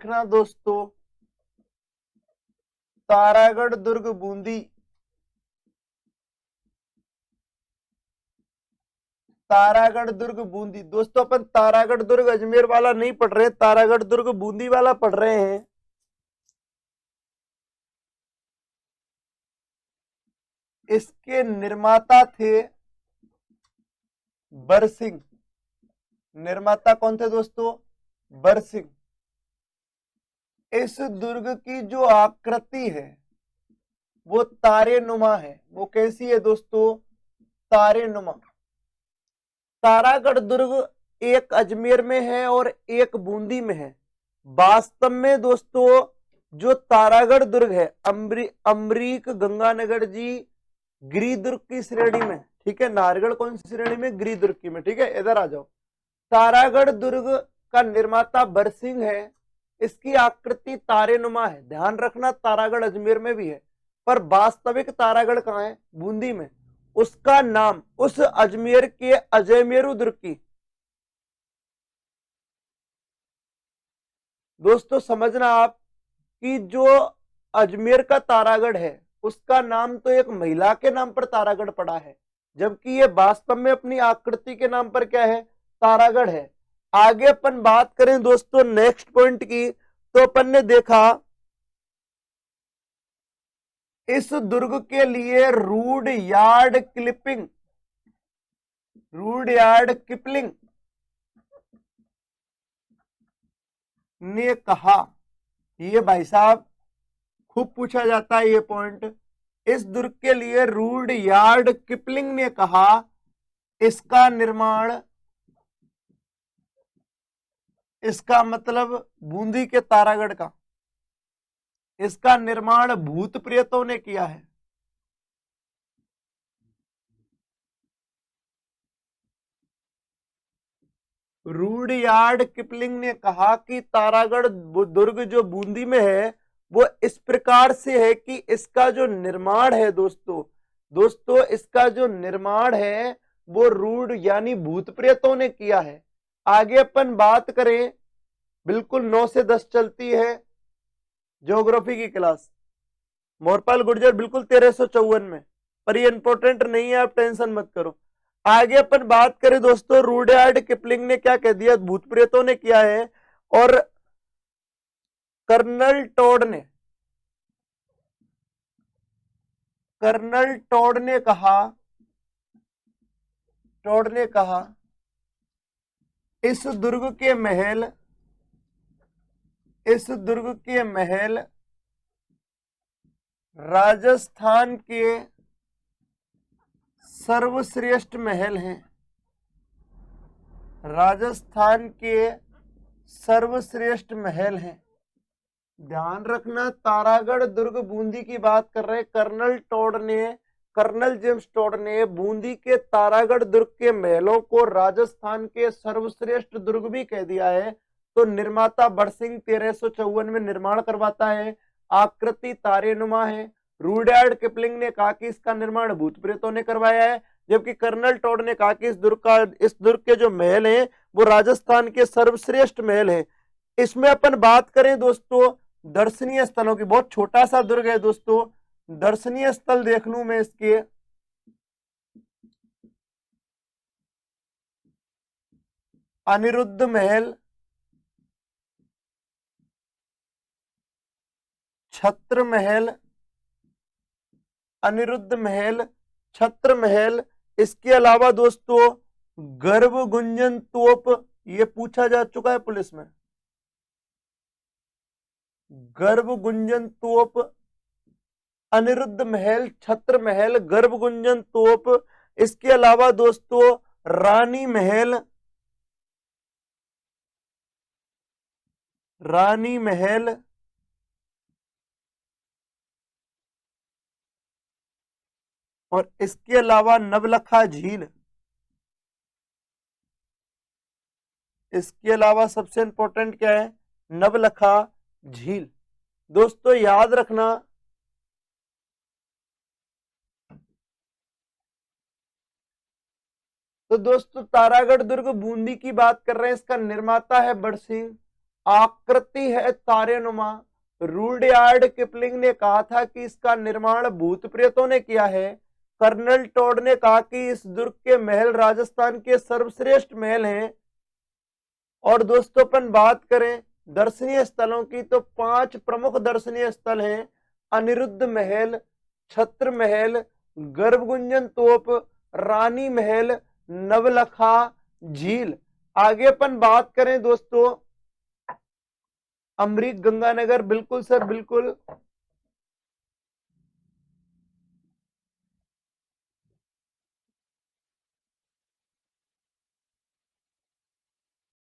रखना दोस्तों, तारागढ़ दुर्ग बूंदी, तारागढ़ दुर्ग बूंदी। दोस्तों अपन तारागढ़ दुर्ग अजमेर वाला नहीं पढ़ रहे, तारागढ़ दुर्ग बूंदी वाला पढ़ रहे हैं। इसके निर्माता थे बरसिंह। निर्माता कौन थे दोस्तों? बरसिंह। इस दुर्ग की जो आकृति है वो तारेनुमा है। वो कैसी है दोस्तों? तारेनुमा। तारागढ़ दुर्ग एक अजमेर में है और एक बूंदी में है। वास्तव में दोस्तों जो तारागढ़ दुर्ग है अमरीक गंगानगर जी गिरि दुर्ग की श्रेणी में, ठीक है। नाहरगढ़ कौन सी श्रेणी में? गिरि दुर्ग की में, ठीक है। इधर आ जाओ। तारागढ़ दुर्ग का निर्माता बरसिंह है। इसकी आकृति तारेनुमा है। ध्यान रखना तारागढ़ अजमेर में भी है, पर वास्तविक तारागढ़ कहाँ है? बूंदी में। उसका नाम उस अजमेर के अजयमेरु दुर्ग की, दोस्तों समझना आप कि जो अजमेर का तारागढ़ है उसका नाम तो एक महिला के नाम पर तारागढ़ पड़ा है, जबकि ये वास्तव में अपनी आकृति के नाम पर क्या है? तारागढ़ है। आगे अपन बात करें दोस्तों नेक्स्ट पॉइंट की, तो अपन ने देखा इस दुर्ग के लिए रूडयार्ड किपलिंग ने कहा, ये भाई साहब खूब पूछा जाता है ये पॉइंट। इस दुर्ग के लिए रूडयार्ड किपलिंग ने कहा इसका निर्माण, इसका मतलब बूंदी के तारागढ़ का, इसका निर्माण भूत प्रेतों ने किया है। रूडयार्ड किपलिंग ने कहा कि तारागढ़ दुर्ग जो बूंदी में है वो इस प्रकार से है कि इसका जो निर्माण है दोस्तों इसका जो निर्माण है वो रूड यानी भूत प्रेतों ने किया है। आगे अपन बात करें, बिल्कुल 9 से 10 चलती है ज्योग्राफी की क्लास, मोरपाल गुर्जर बिल्कुल 1354 में, पर ये इंपॉर्टेंट नहीं है, आप टेंशन मत करो। आगे अपन बात करें दोस्तों, रूडयार्ड किपलिंग ने क्या कह दिया? भूत प्रेतों ने किया है। और कर्नल टोड ने कहा इस दुर्ग के महल राजस्थान के सर्वश्रेष्ठ महल हैं। राजस्थान के सर्वश्रेष्ठ महल हैं। ध्यान रखना तारागढ़ दुर्ग बूंदी की बात कर रहे हैं। कर्नल जेम्स टोड ने बूंदी के तारागढ़ दुर्ग के महलों को राजस्थान के सर्वश्रेष्ठ दुर्ग भी कह दिया है। तो निर्माता बरसिंह 1354 में निर्माण करवाता है। आकृति तारेनुमा है। रूडयार्ड किपलिंग ने कहा कि इसका निर्माण भूत प्रेतों ने करवाया है, जबकि कर्नल टोड ने कहा कि इस दुर्ग के जो महल हैं वो राजस्थान के सर्वश्रेष्ठ महल हैं। इसमें अपन बात करें दोस्तों दर्शनीय स्थलों की, बहुत छोटा सा दुर्ग है दोस्तों। दर्शनीय स्थल देख लूं मैं इसके, अनिरुद्ध महल, छत्र महल, अनिरुद्ध महल, छत्र महल। इसके अलावा दोस्तों गर्भ गुंजन तोप, ये पूछा जा चुका है पुलिस में। गर्भ गुंजन तोप, अनिरुद्ध महल, छत्र महल, गर्भ गुंजन तोप। इसके अलावा दोस्तों रानी महल, और इसके अलावा नवलखा झील। इसके अलावा सबसे इंपॉर्टेंट क्या है? नवलखा झील। दोस्तों याद रखना तो दोस्तों तारागढ़ दुर्ग बूंदी की बात कर रहे हैं, इसका निर्माता है बरसिंह। आकृति है तारेनुमा। रूडयार्ड किपलिंग ने कहा था कि इसका निर्माण भूत प्रेतों ने किया है। कर्नल टॉड ने कहा कि इस दुर्ग के महल राजस्थान के सर्वश्रेष्ठ महल हैं। और दोस्तों अपन बात करें दर्शनीय स्थलों की तो 5 प्रमुख दर्शनीय स्थल हैं। अनिरुद्ध महल, छत्र महल, गर्भगुंजन तोप, रानी महल, नवलखा झील। आगे अपन बात करें दोस्तों अमरीक गंगानगर, बिल्कुल सर बिल्कुल।